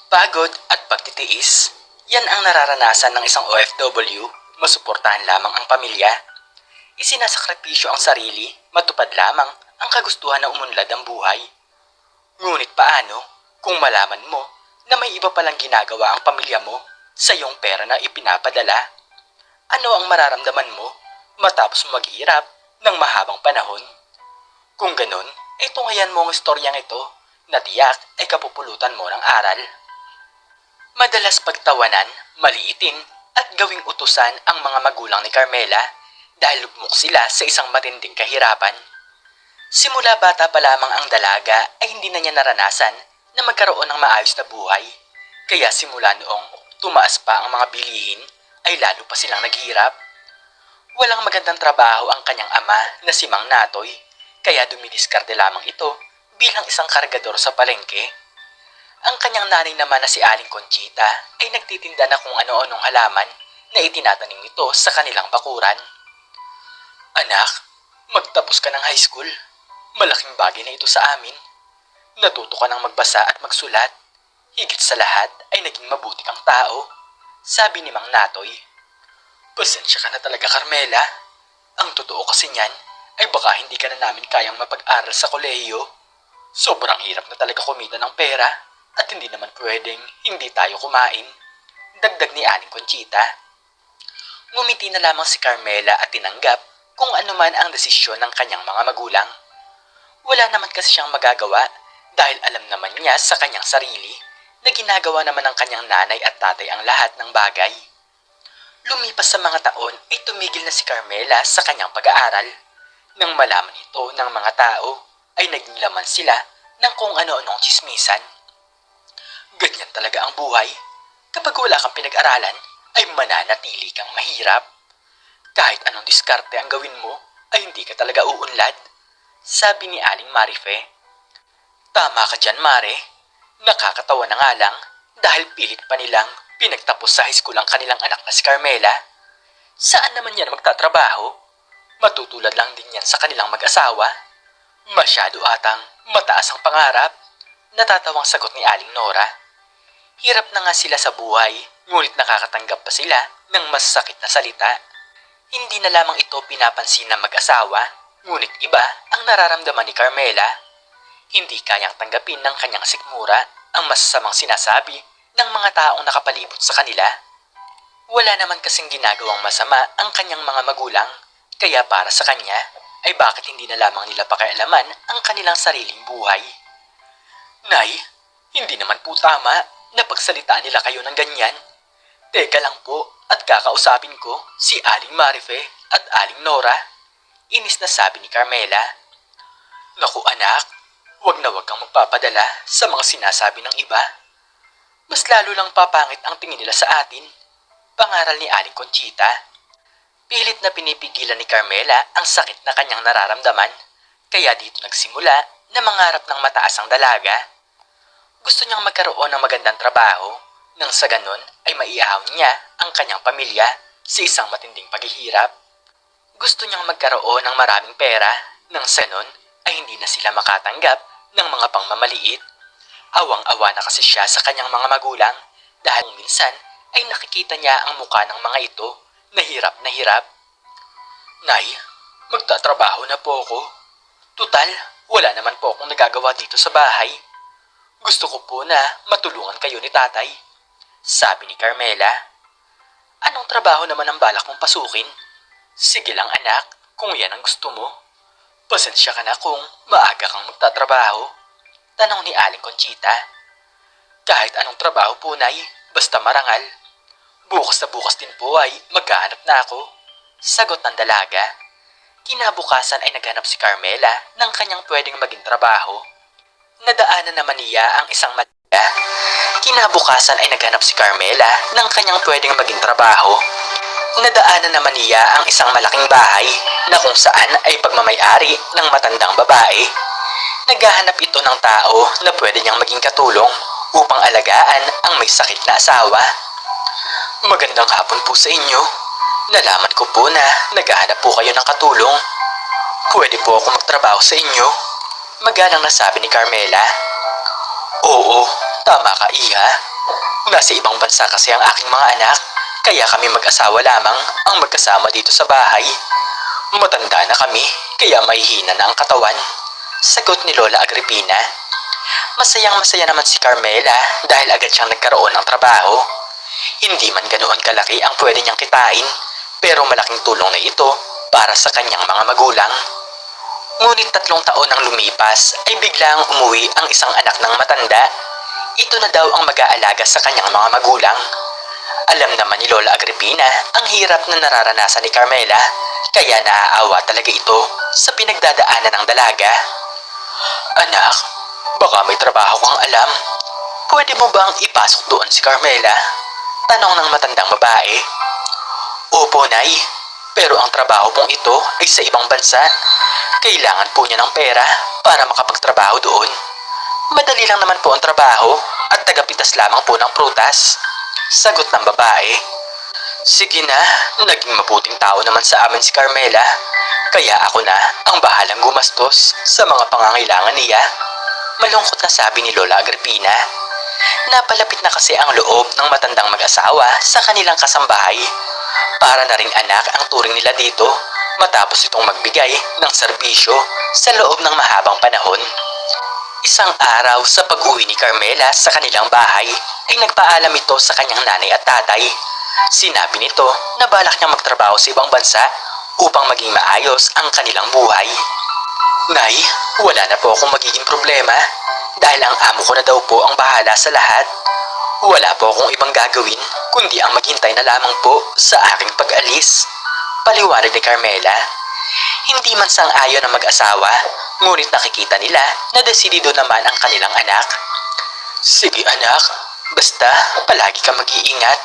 Pagod at pagtitiis, yan ang nararanasan ng isang OFW, masuportahan lamang ang pamilya. Isinasakripisyo ang sarili, matupad lamang ang kagustuhan na umunlad ang buhay. Ngunit paano kung malaman mo na may iba palang ginagawa ang pamilya mo sa iyong pera na ipinapadala? Ano ang mararamdaman mo matapos maghirap ng mahabang panahon? Kung ganun, ay tungayan mo ang istoryang ito na tiyak ay kapupulutan mo ng aral. Madalas pagtawanan, maliitin at gawing utusan ang mga magulang ni Carmela dahil lugmok sila sa isang matinding kahirapan. Simula bata pa lamang ang dalaga ay hindi na niya naranasan na magkaroon ng maayos na buhay. Kaya simula noong tumaas pa ang mga bilihin ay lalo pa silang naghirap. Walang magandang trabaho ang kanyang ama na si Mang Natoy, kaya dumidiskarte lamang ito bilang isang kargador sa palengke. Ang kanyang nanay naman na si Aling Conchita ay nagtitinda na kung ano-anong halaman na itinatanim nito sa kanilang bakuran. Anak, magtapos ka ng high school. Malaking bagay na ito sa amin. Natuto ka ng magbasa at magsulat. Higit sa lahat ay naging mabuti kang tao, sabi ni Mang Natoy. Pasensya ka na talaga, Carmela. Ang totoo kasi niyan ay baka hindi ka na namin kayang mapag-aral sa kolehiyo. Sobrang hirap na talaga kumita ng pera at hindi naman pwedeng hindi tayo kumain. Dagdag ni Aling Conchita. Ngumiti na lamang si Carmela at tinanggap kung ano man ang desisyon ng kanyang mga magulang. Wala naman kasi siyang magagawa dahil alam naman niya sa kanyang sarili na ginagawa naman ng kanyang nanay at tatay ang lahat ng bagay. Lumipas sa mga taon ay tumigil na si Carmela sa kanyang pag-aaral. Nang malaman ito ng mga tao ay naging laman sila ng kung ano-anong tsismisan. Ganyan talaga ang buhay. Kapag wala kang pinag-aralan, ay mananatili kang mahirap. Kahit anong diskarte ang gawin mo, ay hindi ka talaga uunlad, sabi ni Aling Marife. Tama ka dyan, Mare. Nakakatawa na nga lang dahil pilit pa nilang pinagtapos sa high school ang kanilang anak na si Carmela. Saan naman yan magtatrabaho? Matutulad lang din yan sa kanilang mag-asawa. Masyado atang mataas ang pangarap, natatawang sagot ni Aling Nora. Hirap na nga sila sa buhay, ngunit nakakatanggap pa sila ng masakit na salita. Hindi na lamang ito pinapansin ng mag-asawa, ngunit iba ang nararamdaman ni Carmela. Hindi kayang tanggapin ng kanyang sikmura ang masasamang sinasabi ng mga taong nakapalibot sa kanila. Wala naman kasing ginagawang masama ang kanyang mga magulang, kaya para sa kanya ay bakit hindi na lamang nila pakialaman ang kanilang sariling buhay. Nay, hindi naman po tama na pagsalitaan nila kayo ng ganyan. Teka lang po at kakausapin ko si Aling Marife at Aling Nora. Inis na sabi ni Carmela. Naku anak, wag na wag kang magpapadala sa mga sinasabi ng iba. Mas lalo lang papangit ang tingin nila sa atin, pangaral ni Aling Conchita. Pilit na pinipigilan ni Carmela ang sakit na kanyang nararamdaman, kaya dito nagsimula na mangarap ng mataas ang dalaga. Gusto niyang magkaroon ng magandang trabaho nang sa ganon ay maiahon niya ang kanyang pamilya sa isang matinding paghihirap. Gusto niyang magkaroon ng maraming pera nang sa ganon ay hindi na sila makatanggap ng mga pangmamaliit. Awang-awa na kasi siya sa kanyang mga magulang dahil minsan ay nakikita niya ang mukha ng mga ito na hirap na hirap. Nay, magtatrabaho na po ako. Tutal, wala naman po akong nagagawa dito sa bahay. Gusto ko po na matulungan kayo ni tatay, sabi ni Carmela. Anong trabaho naman ang balak mong pasukin? Sige lang anak, kung yan ang gusto mo. Pasensya ka na kung maaga kang magtatrabaho, tanong ni Aling Conchita. Kahit anong trabaho po, Nay, basta marangal. Bukas na bukas din po ay maghahanap na ako, sagot ng dalaga. Kinabukasan ay naghanap si Carmela ng kanyang pwedeng maging trabaho. Nadaanan naman niya ang isang madya. Kinabukasan ay naghanap si Carmela ng kanyang pwedeng maging trabaho. Nadaanan naman niya ang isang malaking bahay na kung saan ay pagmamay-ari ng matandang babae. Naghahanap ito ng tao na pwede niyang maging katulong upang alagaan ang may sakit na asawa. Magandang hapon po sa inyo. Nalaman ko po na naghahanap po kayo ng katulong. Pwede po ako magtrabaho sa inyo, magalang nasabi ni Carmela. Oo, tama ka iha. Nasa ibang bansa kasi ang aking mga anak, kaya kami mag-asawa lamang ang magkasama dito sa bahay. Matanda na kami, kaya mahihina na ang katawan. Sagot ni Lola Agripina. Masayang masaya naman si Carmela dahil agad siyang nagkaroon ng trabaho. Hindi man ganoon kalaki ang pwede niyang kitain, pero malaking tulong na ito para sa kanyang mga magulang. Ngunit 3 taon nang lumipas ay biglang umuwi ang isang anak ng matanda. Ito na daw ang mag-aalaga sa kanyang mga magulang. Alam naman ni Lola Agripina ang hirap na nararanasan ni Carmela, kaya naaawa talaga ito sa pinagdadaanan ng dalaga. Anak, baka may trabaho kang alam. Pwede mo bang ipasok doon si Carmela? Tanong ng matandang babae. Opo, Nay. Pero ang trabaho pong ito ay sa ibang bansa. Kailangan po niya ng pera para makapagtrabaho doon. Madali lang naman po ang trabaho at tagapitas lamang po ng prutas. Sagot ng babae. Sige na, naging mabuting tao naman sa amin si Carmela. Kaya ako na ang bahalang gumastos sa mga pangangailangan niya. Malungkot na sabi ni Lola Agripina. Napalapit na kasi ang loob ng matandang mag-asawa sa kanilang kasambahay. Para na ring anak ang turing nila dito matapos itong magbigay ng serbisyo sa loob ng mahabang panahon. Isang araw sa pag-uwi ni Carmela sa kanilang bahay ay nagpaalam ito sa kanyang nanay at tatay. Sinabi nito na balak niyang magtrabaho sa ibang bansa upang maging maayos ang kanilang buhay. Nay, wala na po akong magiging problema dahil ang amo ko na daw po ang bahala sa lahat. Wala po akong ibang gagawin kundi ang maghintay na lamang po sa aking pag-alis. Paliwanag ni Carmela. Hindi man sang-ayon ang mag-asawa, ngunit nakikita nila na desidido naman ang kanilang anak. Sige anak, basta palagi kang mag-iingat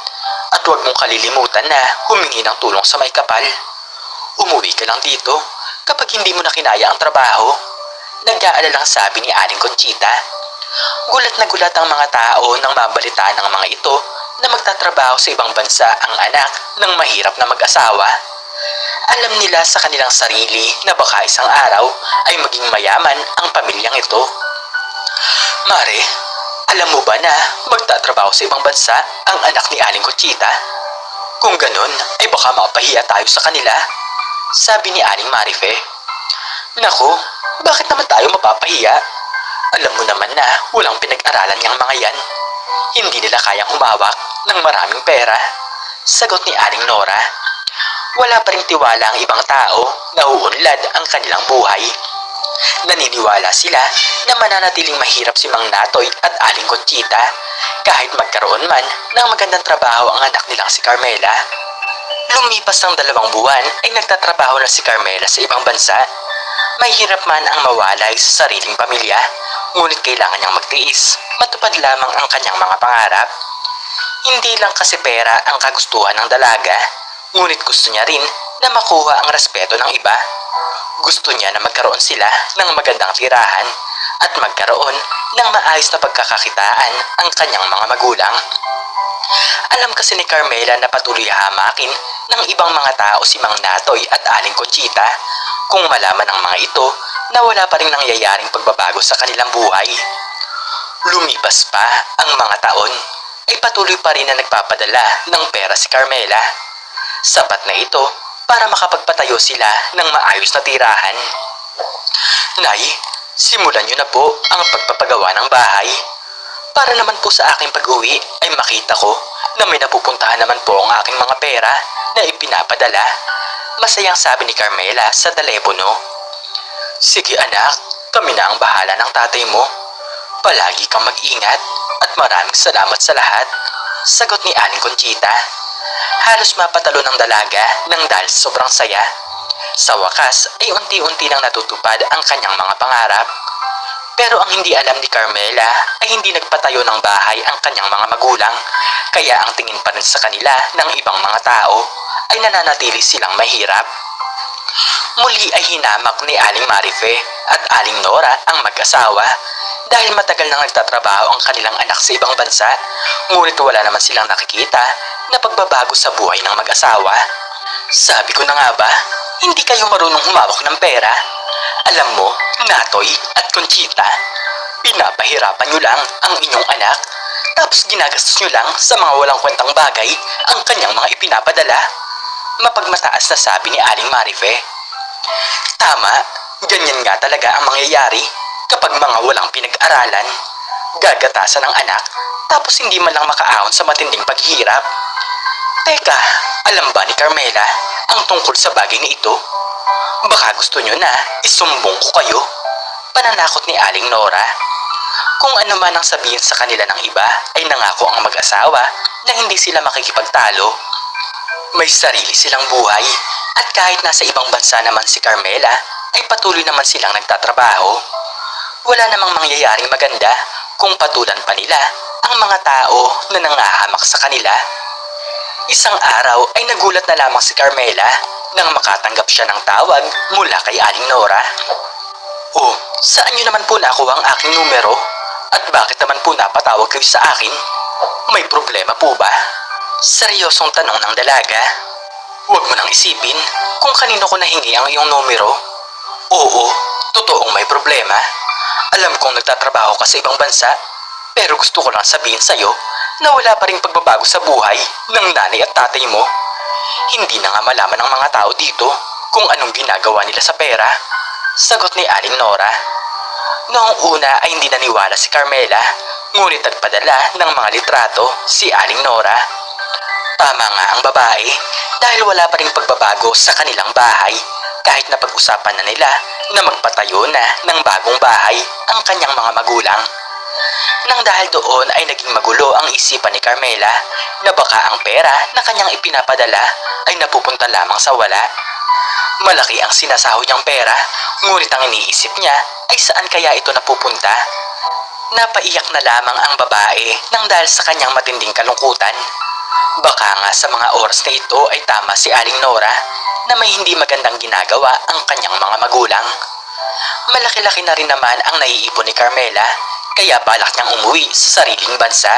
at huwag mong kalilimutan na humingi ng tulong sa may kapal. Umuwi ka lang dito kapag hindi mo na kinaya ang trabaho. Nag-aalalang sabi ni Aling Conchita. Gulat na gulat ang mga tao nang mabalitaan ng mga ito na magtatrabaho sa ibang bansa ang anak ng mahirap na mag-asawa. Alam nila sa kanilang sarili na baka isang araw ay maging mayaman ang pamilyang ito. Mare, alam mo ba na magtatrabaho sa ibang bansa ang anak ni Aling Conchita? Kung ganun, ay baka mapahiya tayo sa kanila, sabi ni Aling Marife. Naku, bakit naman tayo mapapahiya? Alam mo naman na walang pinag-aralan niyang mga yan. Hindi nila kayang humawak ng maraming pera, sagot ni Aling Nora. Wala pa ring tiwala ang ibang tao na uunlad ang kanilang buhay. Naniniwala sila na mananatiling mahirap si Mang Natoy at Aling Conchita kahit magkaroon man ng magandang trabaho ang anak nilang si Carmela. Lumipas ng 2 buwan ay nagtatrabaho na si Carmela sa ibang bansa. Mahirap man ang mawalay sa sariling pamilya, ngunit kailangan niyang magtiis, matupad lamang ang kanyang mga pangarap. Hindi lang kasi pera ang kagustuhan ng dalaga, ngunit gusto niya rin na makuha ang respeto ng iba. Gusto niya na magkaroon sila ng magandang tirahan at magkaroon ng maayos na pagkakakitaan ang kanyang mga magulang. Alam kasi ni Carmela na patuloy hamakin ng ibang mga tao si Mang Natoy at Aling Conchita kung malaman ng mga ito na wala pa rin nangyayaring pagbabago sa kanilang buhay. Lumipas pa ang mga taon ay patuloy pa rin na nagpapadala ng pera si Carmela. Sapat na ito para makapagpatayo sila ng maayos na tirahan. Nay, simulan niyo na po ang pagpapagawa ng bahay. Para naman po sa aking pag-uwi ay makita ko na may napupuntahan naman po ang aking mga pera na ipinapadala. Masayang sabi ni Carmela sa telepono. Sige anak, kami na ang bahala ng tatay mo. Palagi kang mag-ingat at maraming salamat sa lahat, sagot ni Aling Conchita. Halos mapatalo ng dalaga nang dahil sobrang saya. Sa wakas ay unti-unti nang natutupad ang kanyang mga pangarap. Pero ang hindi alam ni Carmela ay hindi nagpatayo ng bahay ang kanyang mga magulang, kaya ang tingin pa rin sa kanila ng ibang mga tao ay nananatili silang mahirap. Muli ay hinamak ni Aling Marife at Aling Nora ang mag-asawa dahil matagal nang nagtatrabaho ang kanilang anak sa ibang bansa, ngunit wala naman silang nakikita na pagbabago sa buhay ng mag-asawa. Sabi ko na nga ba, hindi kayo marunong humawak ng pera? Alam mo, Natoy at Conchita, pinapahirapan nyo lang ang inyong anak Tapos ginagastos nyo lang sa mga walang kwentang bagay ang kanyang mga ipinapadala. Mapagmataas na sabi ni Aling Marife. Tama, ganyan nga talaga ang mangyayari kapag mga walang pinag-aralan. Gagatasan ng anak tapos hindi man lang makaahon sa matinding paghihirap. Teka, alam ba ni Carmela ang tungkol sa bagay na ito? Baka gusto nyo na isumbong ko kayo. Pananakot ni Aling Nora. Kung ano man ang sabihin sa kanila ng iba ay nangako ang mag-asawa na hindi sila makikipagtalo. May sarili silang buhay at kahit nasa ibang bansa naman si Carmela ay patuloy naman silang nagtatrabaho. Wala namang mangyayaring maganda kung patulan pa nila ang mga tao na nangahamak sa kanila. Isang araw ay nagulat na lamang si Carmela nang makatanggap siya ng tawag mula kay Aling Nora. Oh, saan niyo naman po nakuha ang aking numero? At bakit naman po napatawag kayo sa akin? May problema po ba? Seryosong tanong ng dalaga. Huwag mo nang isipin kung kanino ko nahingi ang iyong numero. Oo, totoong may problema. Alam kong nagtatrabaho ka sa ibang bansa, pero gusto ko lang sabihin sa'yo na wala pa ring pagbabago sa buhay ng nanay at tatay mo. Hindi na nga malaman ng mga tao dito kung anong ginagawa nila sa pera. Sagot ni Aling Nora. Noong una ay hindi naniwala si Carmela, ngunit nagpadala ng mga litrato si Aling Nora. Tama nga ang babae dahil wala pa ring pagbabago sa kanilang bahay kahit na pag-usapan na nila na magpatayo na ng bagong bahay ang kanyang mga magulang. Nang dahil doon ay naging magulo ang isipan ni Carmela na baka ang pera na kanyang ipinapadala ay napupunta lamang sa wala. Malaki ang sinasahod niyang pera, ngunit ang iniisip niya ay saan kaya ito napupunta. Napaiyak na lamang ang babae nang dahil sa kanyang matinding kalungkutan. Baka nga sa mga oras na ito ay tama si Aling Nora na may hindi magandang ginagawa ang kanyang mga magulang. Malaki-laki na rin naman ang naiipon ni Carmela kaya balak niyang umuwi sa sariling bansa.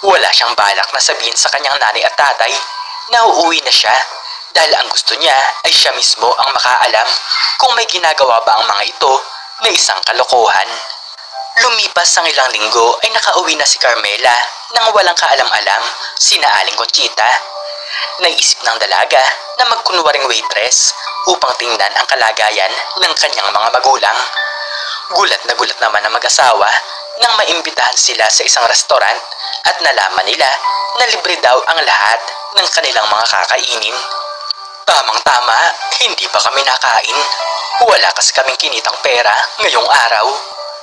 Wala siyang balak na sabihin sa kanyang nanay at tatay na uuwi na siya dahil ang gusto niya ay siya mismo ang makaalam kung may ginagawa ba ang mga ito na isang kalokohan. Lumipas ang ilang linggo ay nakauwi na si Carmela nang walang kaalam-alam sina Aling Conchita. Naisip ng dalaga na magkunwaring waitress upang tingnan ang kalagayan ng kanyang mga magulang. Gulat na gulat naman ang mag-asawa nang maimbitahan sila sa isang restaurant at nalaman nila na libre daw ang lahat ng kanilang mga kakainin. Tamang-tama, hindi pa kami nakain. Wala kasi kaming kinitang pera ngayong araw,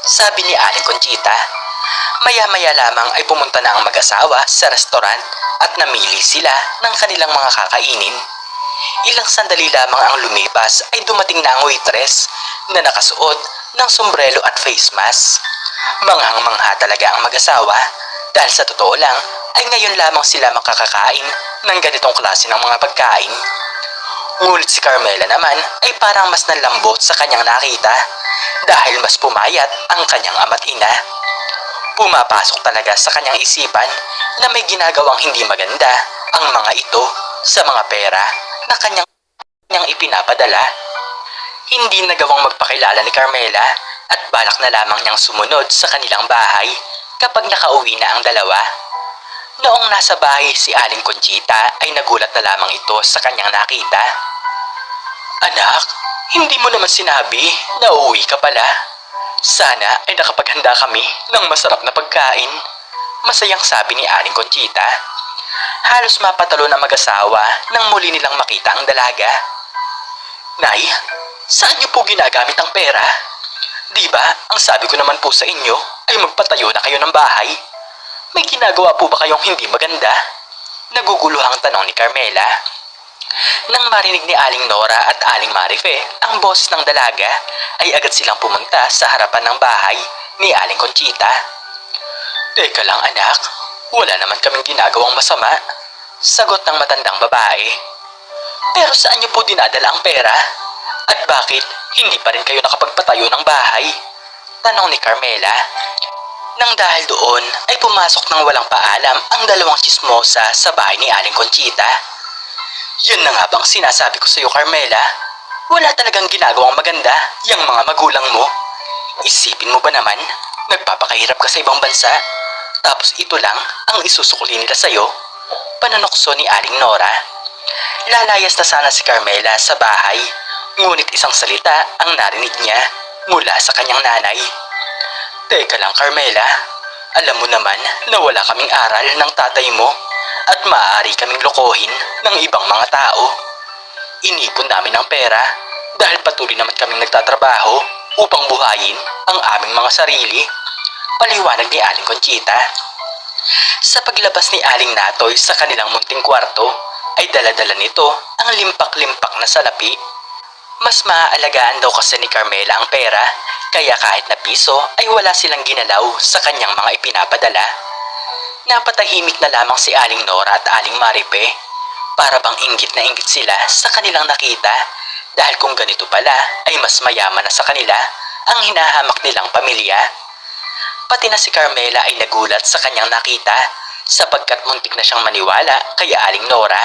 sabi ni Aling Conchita. Maya-maya lamang ay pumunta na ang mag-asawa sa restaurant at namili sila ng kanilang mga kakainin. Ilang sandali lamang ang lumipas ay dumating na ang waitress na nakasuot ng sombrero at face mask. Manghang-mangha talaga ang mag-asawa dahil sa totoo lang ay ngayon lamang sila makakakain ng ganitong klase ng mga pagkain. Ngunit si Carmela naman ay parang mas nalambot sa kanyang nakita dahil mas pumayat ang kanyang ama't ina. Pumapasok talaga sa kanyang isipan na may ginagawang hindi maganda ang mga ito sa mga pera na kanyang ipinapadala. Hindi nagawang magpakilala ni Carmela at balak na lamang niyang sumunod sa kanilang bahay kapag nakauwi na ang dalawa. Noong nasa bahay si Aling Conchita ay nagulat na lamang ito sa kanyang nakita. Anak, hindi mo naman sinabi na uuwi ka pala. Sana ay nakapaghanda kami ng masarap na pagkain, masayang sabi ni Aling Conchita. Halos mapatalo na mag-asawa nang muli nilang makita ang dalaga. Nay, saan niyo po ginagamit ang pera? Di ba ang sabi ko naman po sa inyo ay magpatayo na kayo ng bahay? May ginagawa po ba kayong hindi maganda? Naguguluhang tanong ni Carmela. Nang marinig ni Aling Nora at Aling Marife ang boses ng dalaga, ay agad silang pumunta sa harapan ng bahay ni Aling Conchita. Teka lang anak, wala naman kaming ginagawang masama, sagot ng matandang babae. Pero saan niyo po dinadala ang pera? At bakit hindi pa rin kayo nakapagpatayo ng bahay? Tanong ni Carmela. Nang dahil doon ay pumasok ng walang paalam ang dalawang chismosa sa bahay ni Aling Conchita. Yun na nga bang sinasabi ko sa iyo, Carmela? Wala talagang ginagawang maganda yung mga magulang mo. Isipin mo ba naman, nagpapakahirap ka sa ibang bansa, Tapos ito lang ang isusukli nila sa'yo? Pananokso ni Aling Nora. Lalayas na sana si Carmela sa bahay, ngunit isang salita ang narinig niya mula sa kanyang nanay. Teka lang Carmela, alam mo naman na wala kaming aral ng tatay mo at maaari kaming lokohin ng ibang mga tao. Inipon namin ng pera dahil patuloy naman kaming nagtatrabaho upang buhayin ang aming mga sarili. Paliwanag ni Aling Conchita. Sa paglabas ni Aling Natoy sa kanilang munting kwarto, ay daladala nito ang limpak-limpak na salapi. Mas maaalagaan daw kasi ni Carmela ang pera, kaya kahit na piso ay wala silang ginalaw sa kanyang mga ipinapadala. Napatahimik na lamang si Aling Nora at Aling Maripe. Para bang inggit na inggit sila sa kanilang nakita, dahil kung ganito pala ay mas mayaman na sa kanila ang hinahamak nilang pamilya. Pati na si Carmela ay nagulat sa kanyang nakita sapagkat muntik na siyang maniwala kay Aling Nora.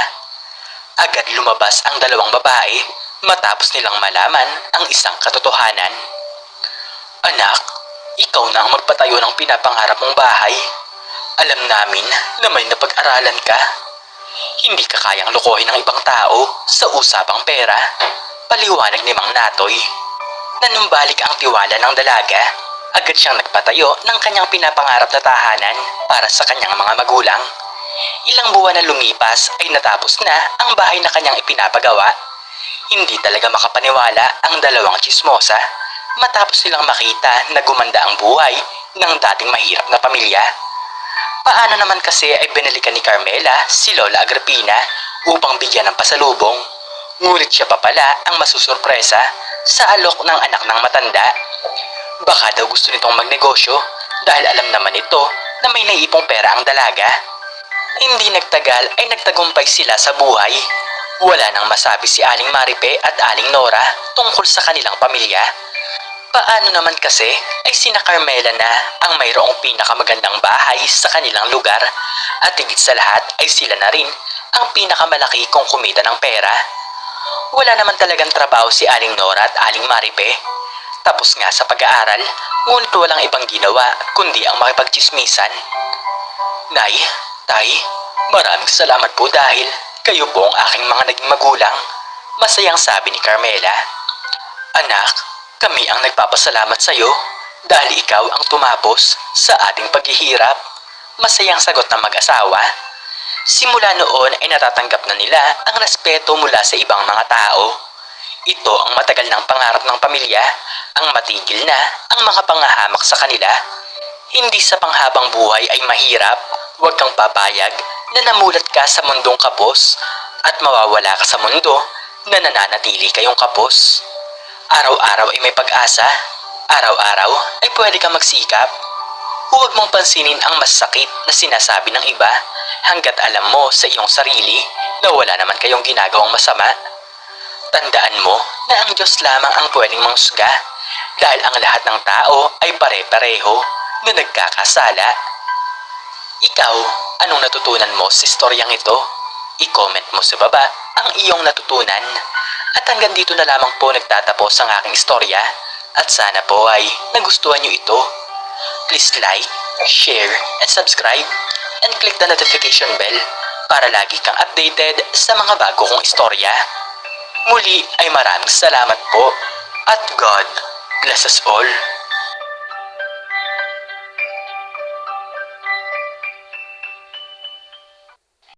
Agad lumabas ang dalawang babae matapos nilang malaman ang isang katotohanan. Anak, ikaw na ang magpatayo ng pinapangarap mong bahay. Alam namin na may napag-aralan ka. Hindi ka kayang lokohin ng ibang tao sa usapang pera. Paliwanag ni Mang Natoy. Nanumbalik ang tiwala ng dalaga. Agad siyang nagpatayo ng kanyang pinapangarap na tahanan para sa kanyang mga magulang. Ilang buwan na lumipas ay natapos na ang bahay na kanyang ipinapagawa. Hindi talaga makapaniwala ang dalawang tsismosa matapos nilang makita na gumanda ang buhay ng dating mahirap na pamilya. Paano naman kasi ay binalikan ni Carmela si Lola Agripina upang bigyan ng pasalubong. Ngunit siya pa pala ang masusurpresa sa alok ng anak ng matanda. Baka daw gusto nitong magnegosyo dahil alam naman ito na may naipong pera ang dalaga. Hindi nagtagal ay nagtagumpay sila sa buhay. Wala nang masabi si Aling Maripe at Aling Nora tungkol sa kanilang pamilya. Paano naman kasi ay sina Carmela na ang mayroong pinakamagandang bahay sa kanilang lugar at higit sa lahat ay sila na rin ang pinakamalaki kung kumita ng pera. Wala naman talagang trabaho si Aling Nora at Aling Maripe. Tapos nga sa pag-aaral, ngunit walang ibang ginawa kundi ang makipagtsismisan. Nay, Tay, maraming salamat po dahil kayo po ang aking mga naging magulang. Masayang sabi ni Carmela. Anak, kami ang nagpapasalamat sa iyo dahil ikaw ang tumapos sa ating paghihirap. Masayang sagot ng mag-asawa. Simula noon ay natatanggap na nila ang respeto mula sa ibang mga tao. Ito ang matagal ng pangarap ng pamilya, ang matigil na ang mga pangahamak sa kanila. Hindi sa panghabang buhay ay mahirap, huwag kang papayag na namulat ka sa mundong kapos at mawawala ka sa mundo na nananatili kayong kapos. Araw-araw ay may pag-asa, araw-araw ay pwede kang magsikap. Huwag mong pansinin ang masakit na sinasabi ng iba hanggat alam mo sa iyong sarili na wala naman kayong ginagawang masama. Tandaan mo na ang Diyos lamang ang pwedeng manghusga dahil ang lahat ng tao ay pare-pareho na nagkakasala. Ikaw, anong natutunan mo sa istoryang ito? I-comment mo sa baba ang iyong natutunan. At hanggang dito na lamang po nagtatapos ang aking istorya at sana po ay nagustuhan nyo ito. Please like, share, and subscribe and click the notification bell para lagi kang updated sa mga bago kong istorya. Muli ay maraming salamat po at God bless us all.